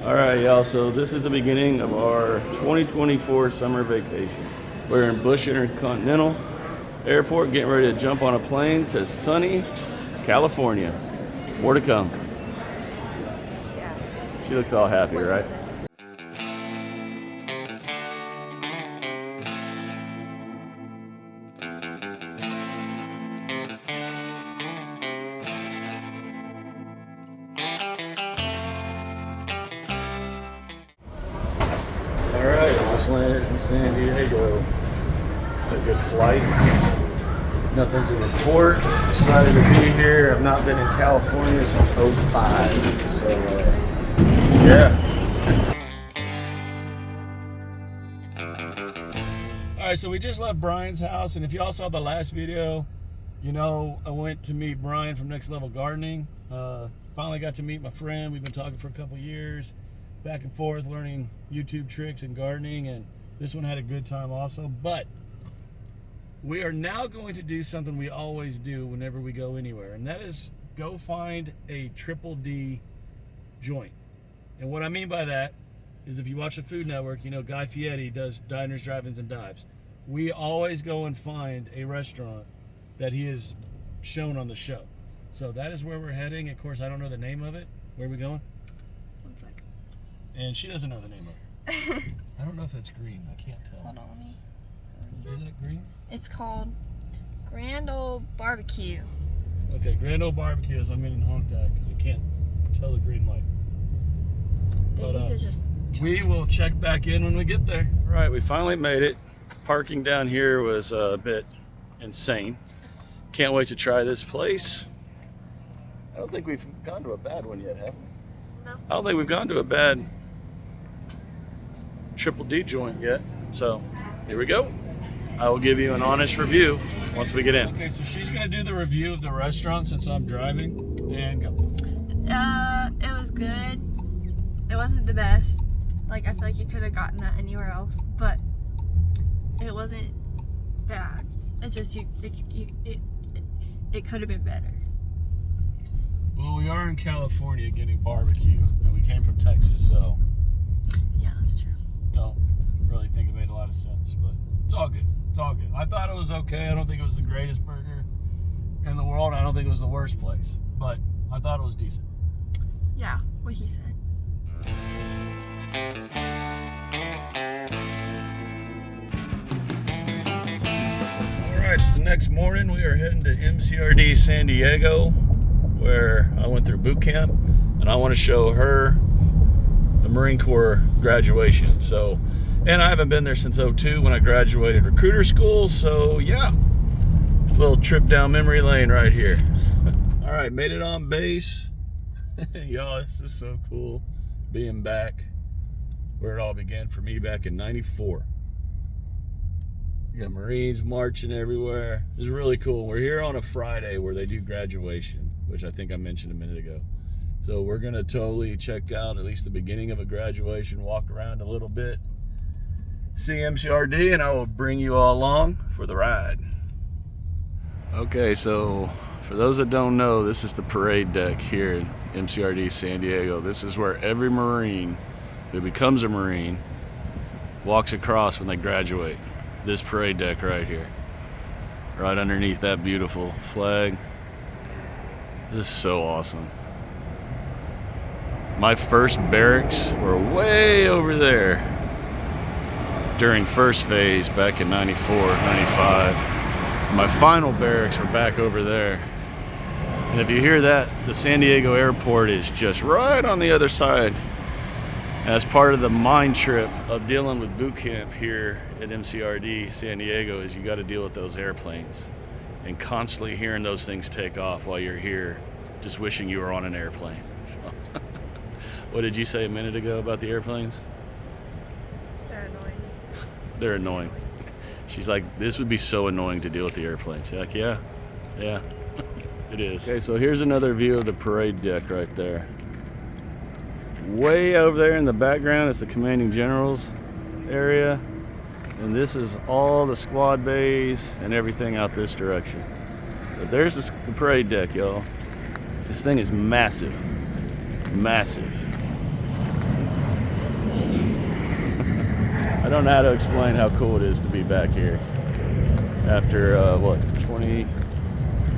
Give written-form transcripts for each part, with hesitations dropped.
All right, y'all, so this is the beginning of our 2024 summer vacation. We're in Bush Intercontinental Airport, getting ready to jump on a plane to sunny California. More to come. Yeah. She looks all happy, right? Alright, I just landed in San Diego. A good flight. Nothing to report. Excited to be here. I've not been in California since '05. So, yeah. Alright, so we just left Brian's house. And if y'all saw the last video, you know, I went to meet Brian from Next Level Gardening. Finally got to meet my friend. We've been talking for a couple years. Back and forth learning YouTube tricks and gardening, and this one had a good time also. But we are now going to do something we always do whenever we go anywhere, and that is go find a triple D joint. And what I mean by that is, if you watch the Food Network, you know Guy Fieri does diners, drive-ins, and dives. We always go and find a restaurant that he has shown on the show. So that is where we're heading. Of course, I don't know the name of it. Where are we going? 1 second. And she doesn't know the name of it. I don't know if that's green. I can't tell. Hold on, let me. Is that green? It's called Grand Ole Barbecue. Okay, Grand Ole Barbecue is I'm getting honked at because I can't tell the green light. They need to just. We will check back in when we get there. All right, we finally made it. Parking down here was a bit insane. Can't wait to try this place. I don't think we've gone to a bad one yet, have we? No. I don't think we've gone to a bad triple D joint yet. So here we go. I will give you an honest review once we get in. Okay, so she's gonna do the review of the restaurant since I'm driving, and go. It was good. It wasn't the best. Like, I feel like you could have gotten that anywhere else, but it wasn't bad. It's just it could have been better. Well, we are in California getting barbecue, and we came from Texas, so Yeah, that's true. don't really think it made a lot of sense, but it's all good. It's all good. I thought it was okay. I don't think it was the greatest burger in the world. I don't think it was the worst place, but I thought it was decent. Yeah, what he said. All right, it's the next morning. We are heading to MCRD San Diego, where I went through boot camp, and I want to show her the Marine Corps graduation. So, and I haven't been there since '02 when I graduated recruiter school. So yeah, it's a little trip down memory lane right here. All right, made it on base. Y'all, this is so cool being back where it all began for me back in '94. You got Marines marching everywhere. It's really cool. We're here on a Friday where they do graduation, which I think I mentioned a minute ago. So we're gonna totally check out at least the beginning of a graduation, walk around a little bit, see MCRD, and I will bring you all along for the ride. Okay, so for those that don't know, this is the parade deck here in MCRD San Diego. This is where every Marine who becomes a Marine walks across when they graduate. This parade deck right here, right underneath that beautiful flag. This is so awesome. My first barracks were way over there during first phase back in '94, '95. My final barracks were back over there. And if you hear that, the San Diego airport is just right on the other side. As part of the mind trip of dealing with boot camp here at MCRD San Diego is you got to deal with those airplanes and constantly hearing those things take off while you're here, just wishing you were on an airplane. So, what did you say a minute ago about the airplanes? They're annoying. They're annoying. She's like, this would be so annoying to deal with the airplanes. Like, yeah, it is. Okay, so here's another view of the parade deck right there. Way over there in the background is the commanding general's area, and this is all the squad bays and everything out this direction. But there's the parade deck, y'all. This thing is massive. Massive. don't know how to explain how cool it is to be back here. After,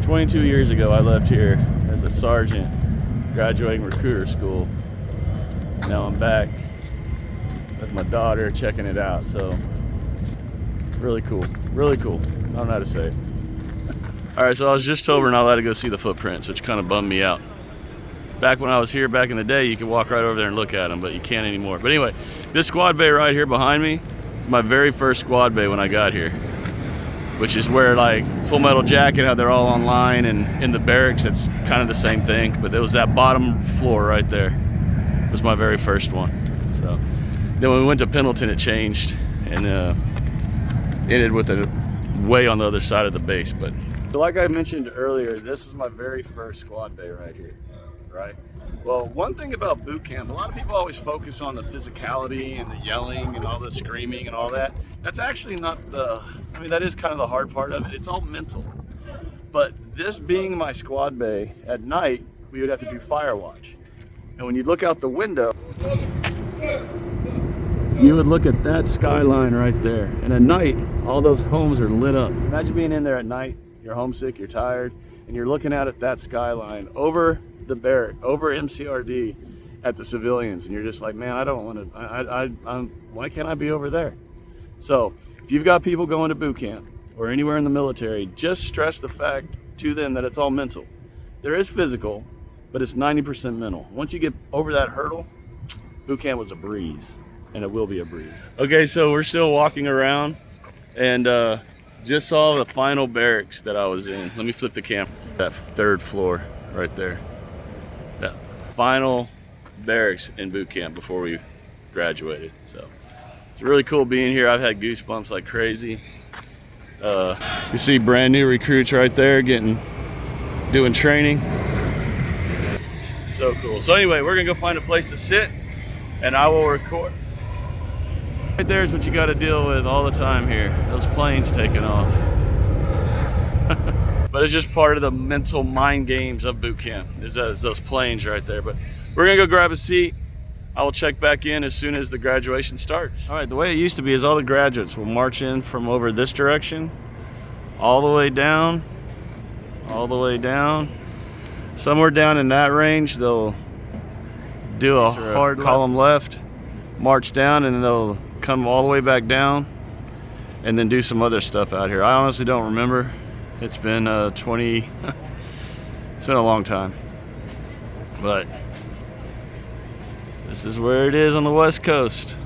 22 years ago, I left here as a sergeant, graduating recruiter school. Now I'm back with my daughter, checking it out. So, really cool, really cool. I don't know how to say it. All right, so I was just told we're not allowed to go see the footprints, which kind of bummed me out. Back when I was here back in the day, you could walk right over there and look at them, but you can't anymore. But anyway, this squad bay right here behind me is my very first squad bay when I got here, which is where, like, Full Metal Jacket, how they're all online, and in the barracks, it's kind of the same thing. But it was that bottom floor right there. It was my very first one. So then when we went to Pendleton, it changed and ended with a way on the other side of the base. But so like I mentioned earlier, this was my very first squad bay right here. Right? Well, one thing about boot camp, a lot of people always focus on the physicality and the yelling and all the screaming and all that. That's actually not that is kind of the hard part of it. It's all mental. But this being my squad bay, at night, we would have to do fire watch. And when you look out the window, you would look at that skyline right there. And at night, all those homes are lit up. Imagine being in there at night, you're homesick, you're tired, and you're looking out at that skyline over the barrack, over MCRD at the civilians, and you're just like, man, I don't want to, why can't I be over there? So if you've got people going to boot camp or anywhere in the military, just stress the fact to them that it's all mental. There is physical, but it's 90% mental. Once you get over that hurdle, boot camp was a breeze, and it will be a breeze. Okay, so we're still walking around, and just saw the final barracks that I was in. Let me flip the camera. That third floor right there. That final barracks in boot camp before we graduated. So it's really cool being here. I've had goosebumps like crazy. You see brand new recruits right there doing training. So cool. So anyway, we're gonna go find a place to sit and I will record. Right there's what you got to deal with all the time here. Those planes taking off. But it's just part of the mental mind games of boot camp, is those planes right there. But we're gonna go grab a seat. I will check back in as soon as the graduation starts. All right, the way it used to be is all the graduates will march in from over this direction, all the way down, Somewhere down in that range, they'll do a hard column left, march down, and then they'll come all the way back down, and then do some other stuff out here. I honestly don't remember. It's been it's been a long time, but this is where it is on the West Coast.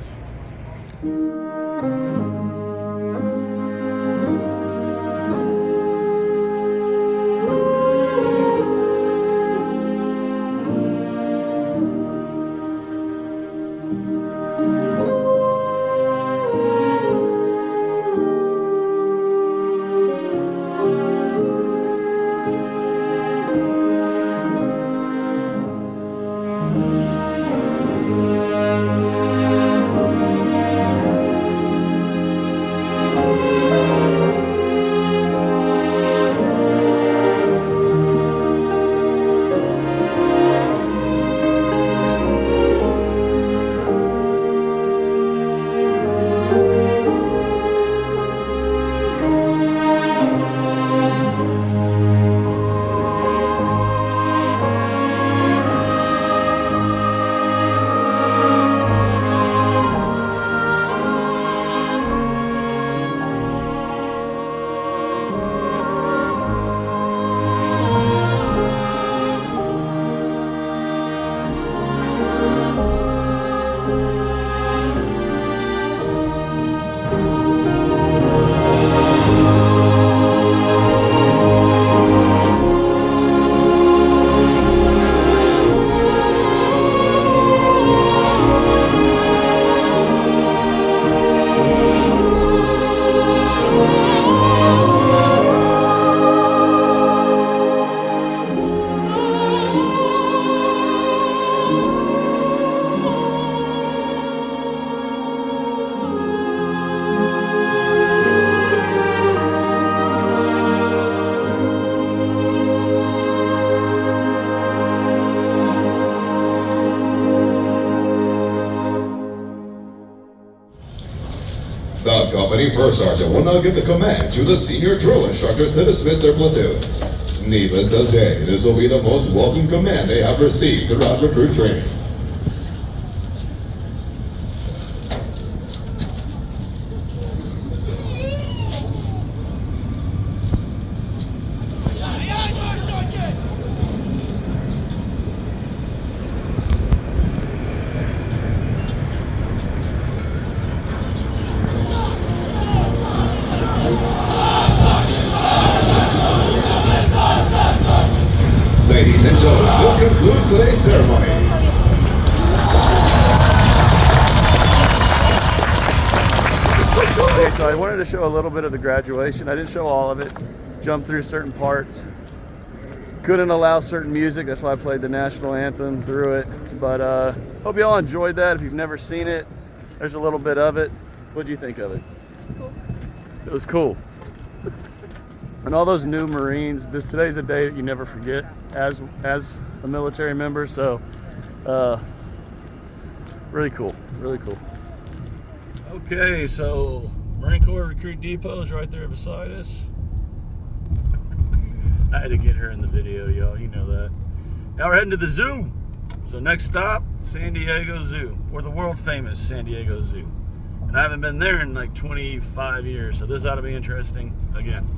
The company first sergeant will now give the command to the senior drill instructors to dismiss their platoons. Needless to say, this will be the most welcome command they have received throughout recruit training. Ladies and gentlemen, this concludes today's ceremony. Okay, so I wanted to show a little bit of the graduation. I didn't show all of it. Jumped through certain parts. Couldn't allow certain music, that's why I played the national anthem through it. But hope you all enjoyed that. If you've never seen it, there's a little bit of it. What'd you think of it? It's cool. It was cool. And all those new Marines, today's a day that you never forget as a military member. So really cool, really cool. Okay, so Marine Corps Recruit Depot is right there beside us. I had to get her in the video, y'all, you know that. Now we're heading to the zoo. So next stop, San Diego Zoo, or the world famous San Diego Zoo. And I haven't been there in like 25 years, so this ought to be interesting again.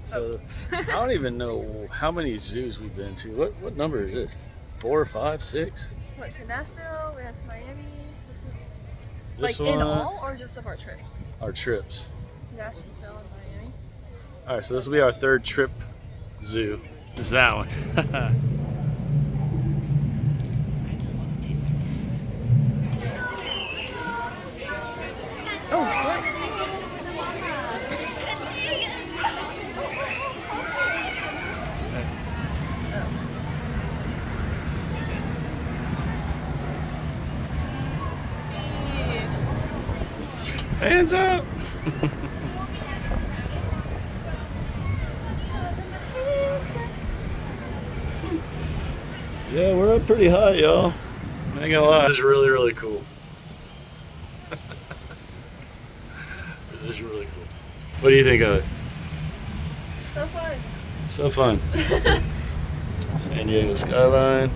So I don't even know how many zoos we've been to. What number is this? 4, 5, 6? Went to Nashville, we went to Miami. This Like in one? all or just of our trips? Our trips. Nashville and Miami. All right, so this will be our third trip zoo. Just that one. Hands up! Yeah, we're up pretty high, y'all. I ain't gonna lie. This is really, really cool. This is really cool. What do you think of it? So fun. So fun. San Diego skyline.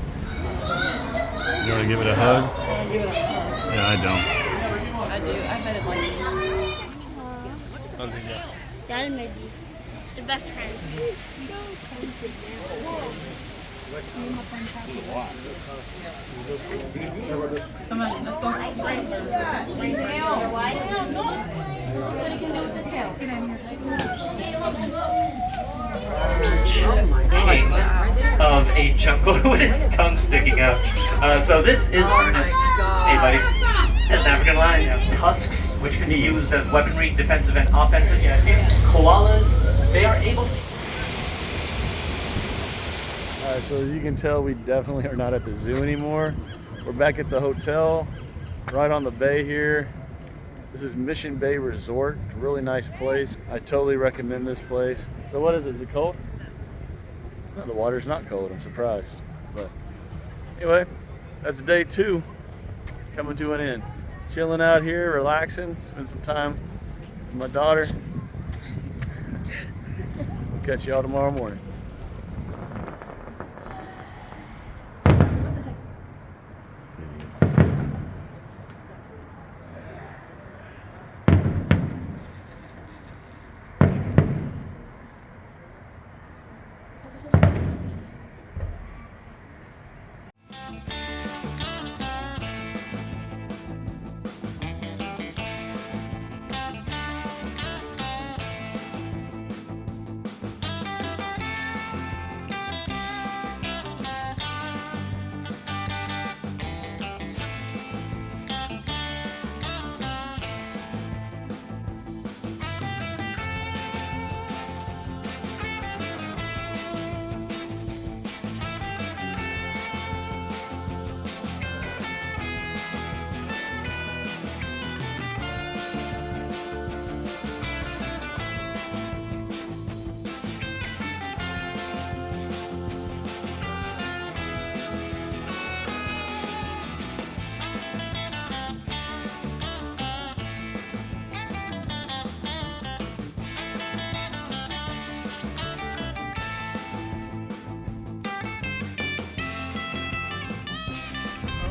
You wanna give it a hug? Give it a hug. Yeah, I don't. I do. I bet it like it. Dad may be the best friends. Come on, let's go. Of a jungle with his tongue sticking out. So this is Ernest. Hey, buddy. As an African lion, you have tusks, which can be used as weaponry, defensive and offensive. You have koalas. They are able to... Alright, so as you can tell, we definitely are not at the zoo anymore. We're back at the hotel, right on the bay here. This is Mission Bay Resort, a really nice place. I totally recommend this place. So what is it? Is it cold? No, the water's not cold, I'm surprised. But anyway, that's day 2 coming to an end. Chilling out here, relaxing, spend some time with my daughter. We'll catch y'all tomorrow morning.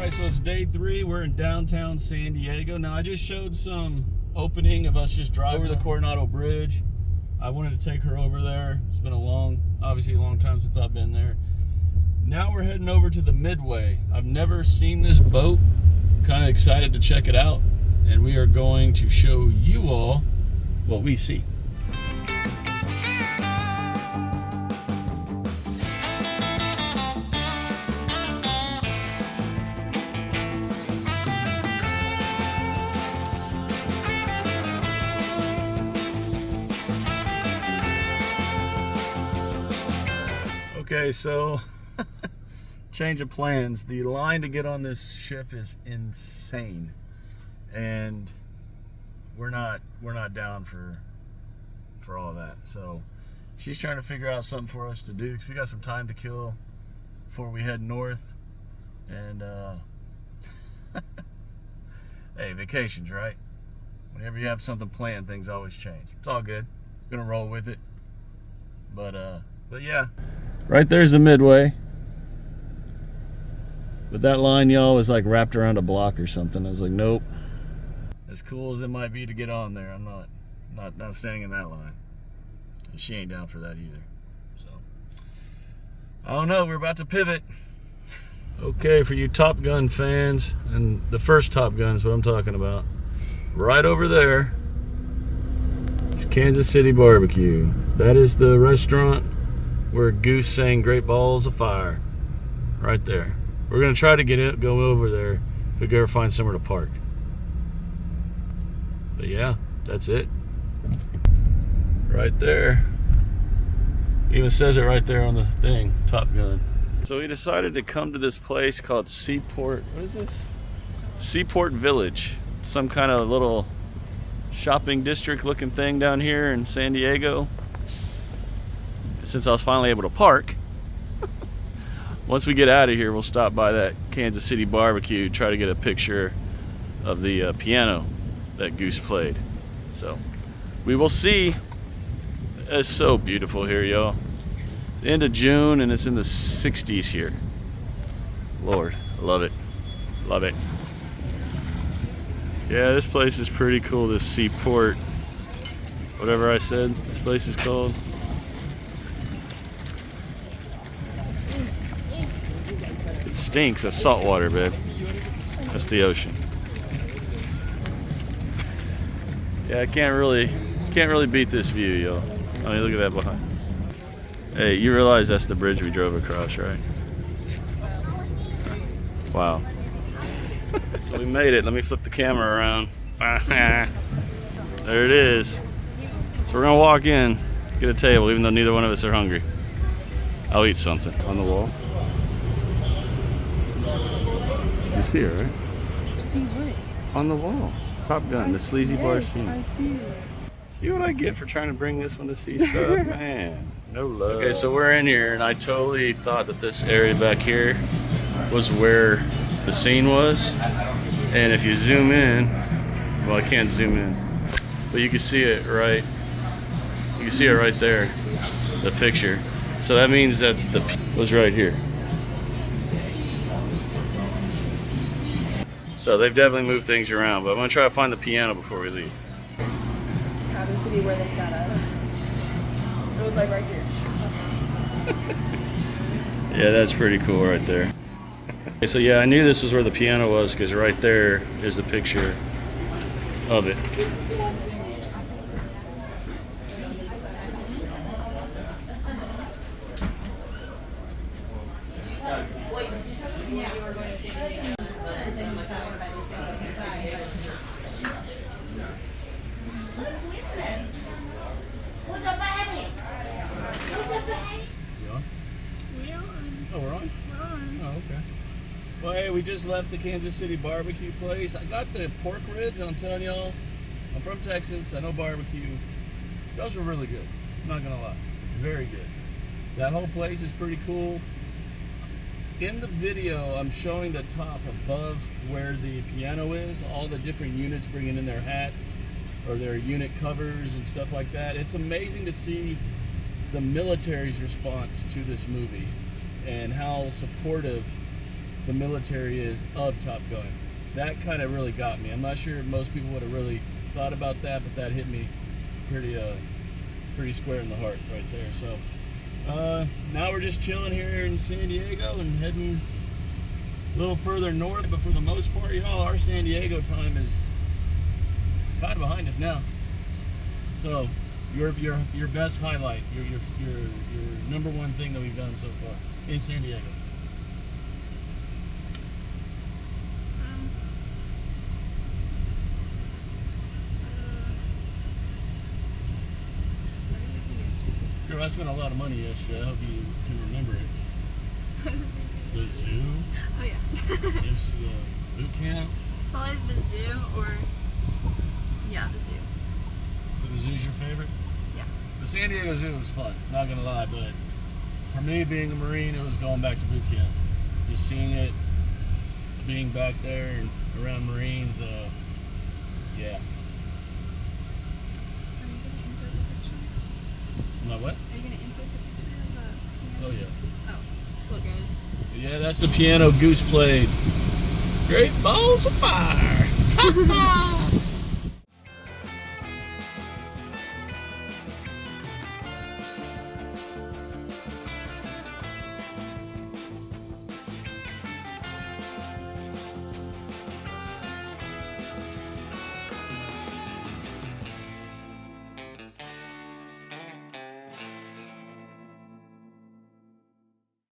Alright, so it's day 3. We're in downtown San Diego. Now, I just showed some opening of us just driving over the Coronado Bridge. I wanted to take her over there. It's been obviously a long time since I've been there. Now we're heading over to the Midway. I've never seen this boat. Kind of excited to check it out. And we are going to show you all what we see. Okay, so change of plans. The line to get on this ship is insane, and we're not down for all that. So she's trying to figure out something for us to do because we got some time to kill before we head north. And hey, vacations, right? Whenever you have something planned, things always change. It's all good. Gonna roll with it. But yeah. Right there's the Midway. But that line, y'all, was like wrapped around a block or something. I was like, nope. As cool as it might be to get on there, I'm not standing in that line. And she ain't down for that either. So I don't know, we're about to pivot. Okay, for you Top Gun fans, and the first Top Gun is what I'm talking about. Right over there is Kansas City Barbecue. That is the restaurant where Goose sang Great Balls of Fire. Right there. We're gonna try to go over there if we can ever find somewhere to park. But yeah, that's it. Right there. Even says it right there on the thing, Top Gun. So we decided to come to this place called Seaport. What is this? Seaport Village. It's some kind of little shopping district looking thing down here in San Diego. Since I was finally able to park, once we get out of here, we'll stop by that Kansas City Barbecue, try to get a picture of the piano that Goose played. So we will see. It's so beautiful here, y'all. The end of June, and it's in the 60s here. Lord, I love it. Love it. Yeah, this place is pretty cool, this Seaport, whatever I said this place is called. It stinks. That's salt water, babe. That's the ocean. Yeah, I can't really beat this view, y'all. I mean, look at that behind. Hey, you realize that's the bridge we drove across, right? Wow. So we made it. Let me flip the camera around. There it is. So we're gonna walk in, get a table, even though neither one of us are hungry. I'll eat something. On the wall. You see her, right? See what? On the wall. Top Gun, the sleazy bar scene. I see. See what I get for trying to bring this one to see stuff? Man, no love. Okay, so we're in here, and I totally thought that this area back here was where the scene was. And if you zoom in, well, I can't zoom in, but you can see it right. You can see it right there, the picture. So that means that the was right here. So they've definitely moved things around, but I'm gonna try to find the piano before we leave. Cabin City where they sat us. It was like right here. Yeah, that's pretty cool right there. Okay, so yeah, I knew this was where the piano was because right there is the picture of it. Oh, we're on? Oh, okay. Well, hey, we just left the Kansas City barbecue place. I got the pork ribs, and I'm telling y'all, I'm from Texas. I know barbecue. Those were really good. I'm not gonna lie. Very good. That whole place is pretty cool. In the video, I'm showing the top above where the piano is, all the different units bringing in their hats or their unit covers and stuff like that. It's amazing to see the military's response to this movie and how supportive the military is of Top Gun. That kind of really got me. I'm not sure most people would have really thought about that, but that hit me pretty square in the heart right there. So now we're just chilling here in San Diego and heading a little further north. But for the most part, y'all, our San Diego time is kind of behind us now. So your best highlight, your number one thing that we've done so far in San Diego. Girl, I spent a lot of money yesterday. I hope you can remember it. The zoo? Oh yeah. MC boot camp. Probably the zoo or yeah, the zoo. So the zoo's your favorite? Yeah. The San Diego Zoo was fun, not gonna lie, but for me being a Marine, it was going back to boot camp. Just seeing it, being back there and around Marines, yeah. Are you gonna insert the picture? My what? Are you gonna insert the picture of the Oh yeah. Oh, cool guys. Yeah, that's the piano Goose played. Great balls of fire.